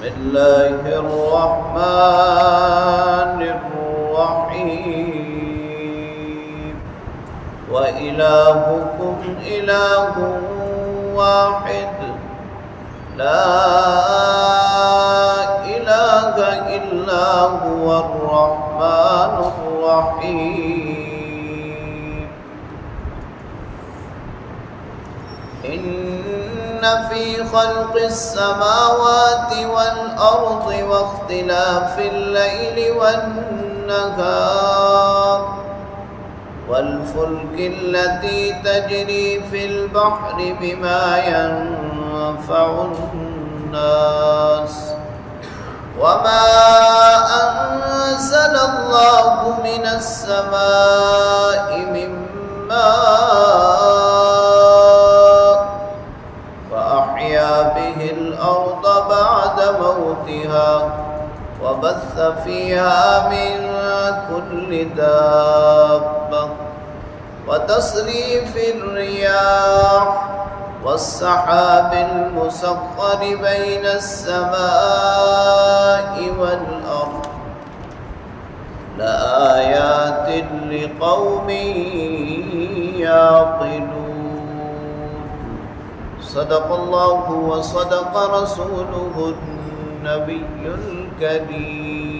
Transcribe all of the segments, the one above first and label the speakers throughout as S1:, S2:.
S1: الله الرحمن الرحيم وإلهكم إله واحد لا إله إلا هو الرحمن الرحيم إن في خلق السماوات والأرض واختلاف الليل والنهار والفلك التي تجري في البحر بما ينفع الناس وما أنزل الله من السماء من ماء فأحيا به الأرض بعد موتها وبث فيها من كل دابة وتصريف الرياح والسحاب المسخر بين السماء والأرض لآيات لقوم يعقلون صدق الله وصدق رسوله النبي الكريم۔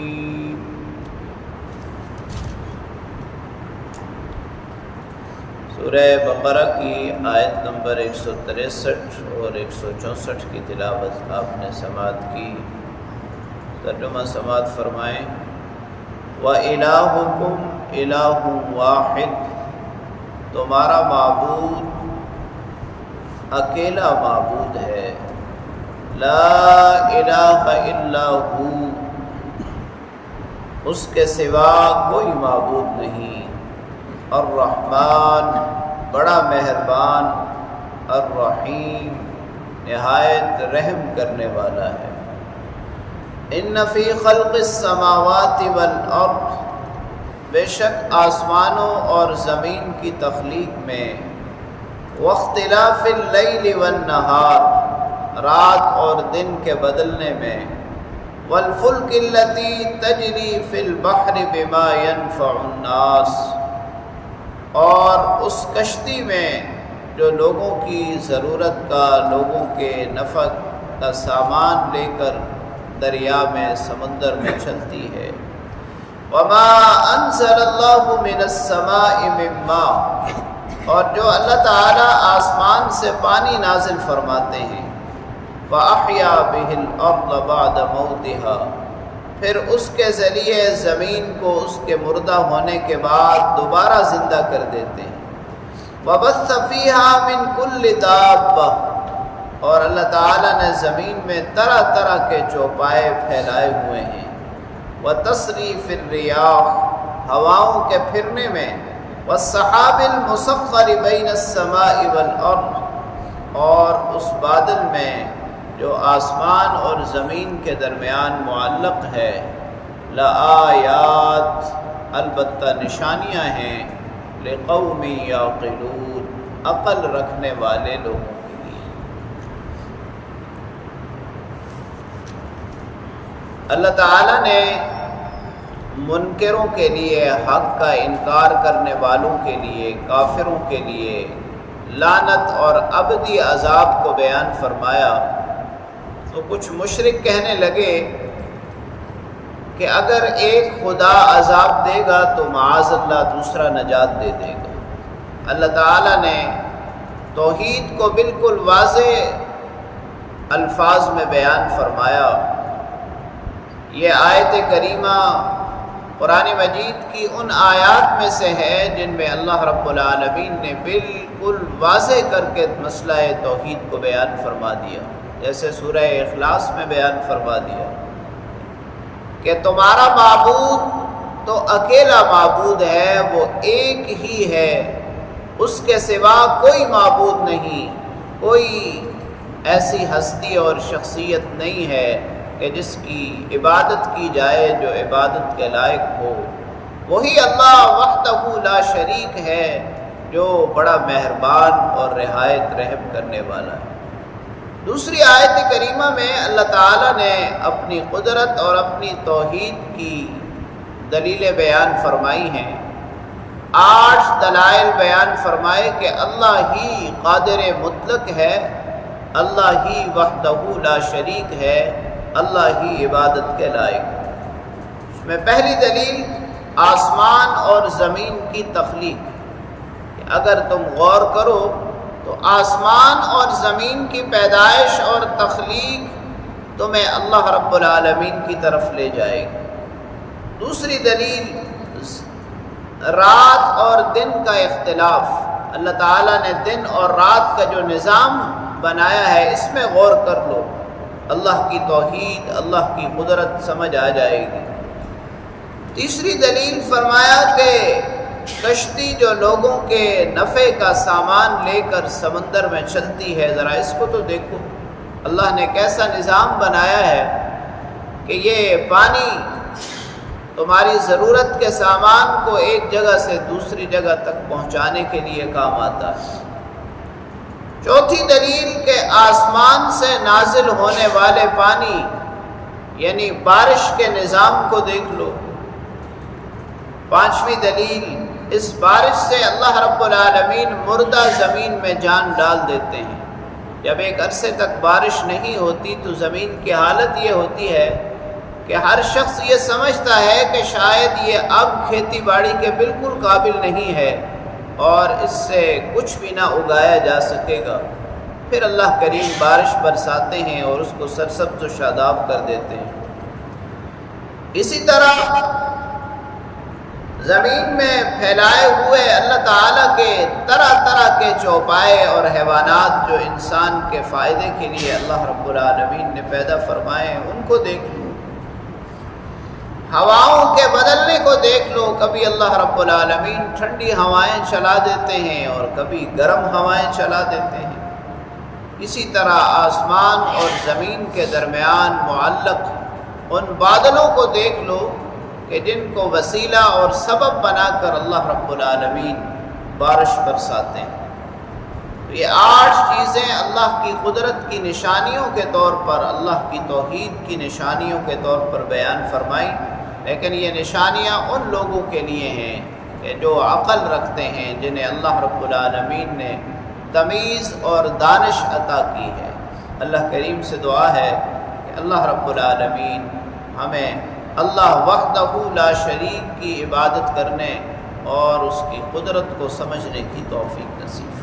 S1: سورہ بقرہ کی آیت نمبر 163 اور 164 کی تلاوت آپ نے سماعت کی۔ ترجمہ سماعت فرمائیں۔ وَإِلَٰهُكُمْ إِلَٰهٌ وَاحِدٌ، تمہارا معبود اکیلا معبود ہے، لا الہ الا ہو، اس کے سوا کوئی معبود نہیں، الرحمن بڑا مہربان، الرحیم نہایت رحم کرنے والا ہے۔ ان فی خلق السماوات والارض، بے شک آسمانوں اور زمین کی تخلیق میں، واختلاف اللیل والنہار رات اور دن کے بدلنے میں، والفلک التی تجری فی البحر بما ينفع الناس، اور اس کشتی میں جو لوگوں کی ضرورت کا، لوگوں کے نفع کا سامان لے کر دریا میں، سمندر میں چلتی ہے۔ وما انزل اللہ من السماء من ماء، اور جو اللہ تعالیٰ آسمان سے پانی نازل فرماتے ہیں، فَأَحْيَا بِهِ الْأَرْضَ بَعْدَ مَوْتِهَا، پھر اس کے ذریعے زمین کو اس کے مردہ ہونے کے بعد دوبارہ زندہ کر دیتے ہیں۔ وَبَثَّ فِيهَا مِن كُلِّ دَابَّةٍ، اور اللہ تعالیٰ نے زمین میں طرح طرح کے چوپائے پھیلائے ہوئے ہیں۔ وَتَصْرِيفِ الرِّيَاحِ، ہواؤں کے پھرنے میں، وَالسَّحَابِ الْمُسَخَّرِ بَيْنَ السَّمَاءِ وَالْأَرْضِ، اور اس بادل میں جو آسمان اور زمین کے درمیان معلق ہے، لآیات البتہ نشانیاں ہیں، لقوم یعقلون عقل رکھنے والے لوگوں کے لیے۔ اللہ تعالیٰ نے منکروں کے لیے، حق کا انکار کرنے والوں کے لیے، کافروں کے لیے لعنت اور ابدی عذاب کو بیان فرمایا تو کچھ مشرک کہنے لگے کہ اگر ایک خدا عذاب دے گا تو معاذ اللہ دوسرا نجات دے دے گا۔ اللہ تعالیٰ نے توحید کو بالکل واضح الفاظ میں بیان فرمایا۔ یہ آیت کریمہ قرآن مجید کی ان آیات میں سے ہے جن میں اللہ رب العالمین نے بالکل واضح کر کے مسئلہ توحید کو بیان فرما دیا، جیسے سورہ اخلاص میں بیان فرما دیا کہ تمہارا معبود تو اکیلا معبود ہے، وہ ایک ہی ہے، اس کے سوا کوئی معبود نہیں، کوئی ایسی ہستی اور شخصیت نہیں ہے کہ جس کی عبادت کی جائے، جو عبادت کے لائق ہو۔ وہی اللہ وحدہ لا شریک ہے جو بڑا مہربان اور نہایت رحم کرنے والا ہے۔ دوسری آیت کریمہ میں اللہ تعالیٰ نے اپنی قدرت اور اپنی توحید کی دلیلیں بیان فرمائی ہیں۔ 8 دلائل بیان فرمائے کہ اللہ ہی قادر مطلق ہے، اللہ ہی وحدہ لا شریک ہے، اللہ ہی عبادت کے لائق ہے۔ اس میں پہلی دلیل آسمان اور زمین کی تخلیق۔ اگر تم غور کرو تو آسمان اور زمین کی پیدائش اور تخلیق تمہیں اللہ رب العالمین کی طرف لے جائے گی۔ دوسری دلیل رات اور دن کا اختلاف۔ اللہ تعالیٰ نے دن اور رات کا جو نظام بنایا ہے اس میں غور کر لو، اللہ کی توحید، اللہ کی قدرت سمجھ آ جائے گی۔ تیسری دلیل فرمایا کہ کشتی جو لوگوں کے نفع کا سامان لے کر سمندر میں چلتی ہے، ذرا اس کو تو دیکھو، اللہ نے کیسا نظام بنایا ہے کہ یہ پانی تمہاری ضرورت کے سامان کو ایک جگہ سے دوسری جگہ تک پہنچانے کے لیے کام آتا ہے۔ چوتھی دلیل کہ آسمان سے نازل ہونے والے پانی یعنی بارش کے نظام کو دیکھ لو۔ پانچویں دلیل، اس بارش سے اللہ رب العالمین مردہ زمین میں جان ڈال دیتے ہیں۔ جب ایک عرصے تک بارش نہیں ہوتی تو زمین کی حالت یہ ہوتی ہے کہ ہر شخص یہ سمجھتا ہے کہ شاید یہ اب کھیتی باڑی کے بالکل قابل نہیں ہے اور اس سے کچھ بھی نہ اگایا جا سکے گا۔ پھر اللہ کریم بارش برساتے ہیں اور اس کو سرسبز و شاداب کر دیتے ہیں۔ اسی طرح زمین میں پھیلائے ہوئے اللہ تعالیٰ کے طرح طرح کے چوپائے اور حیوانات جو انسان کے فائدے کے لیے اللہ رب العالمین نے پیدا فرمائے ہیں، ان کو دیکھ لو۔ ہواؤں کے بدلنے کو دیکھ لو، کبھی اللہ رب العالمین ٹھنڈی ہوائیں چلا دیتے ہیں اور کبھی گرم ہوائیں چلا دیتے ہیں۔ اسی طرح آسمان اور زمین کے درمیان معلق ان بادلوں کو دیکھ لو کہ جن کو وسیلہ اور سبب بنا کر اللہ رب العالمین بارش برساتے ہیں۔ تو یہ 8 چیزیں اللہ کی قدرت کی نشانیوں کے طور پر، اللہ کی توحید کی نشانیوں کے طور پر بیان فرمائیں، لیکن یہ نشانیاں ان لوگوں کے لیے ہیں کہ جو عقل رکھتے ہیں، جنہیں اللہ رب العالمین نے تمیز اور دانش عطا کی ہے۔ اللہ کریم سے دعا ہے کہ اللہ رب العالمین ہمیں اللہ وحدہ لا شریک کی عبادت کرنے اور اس کی قدرت کو سمجھنے کی توفیق نصیب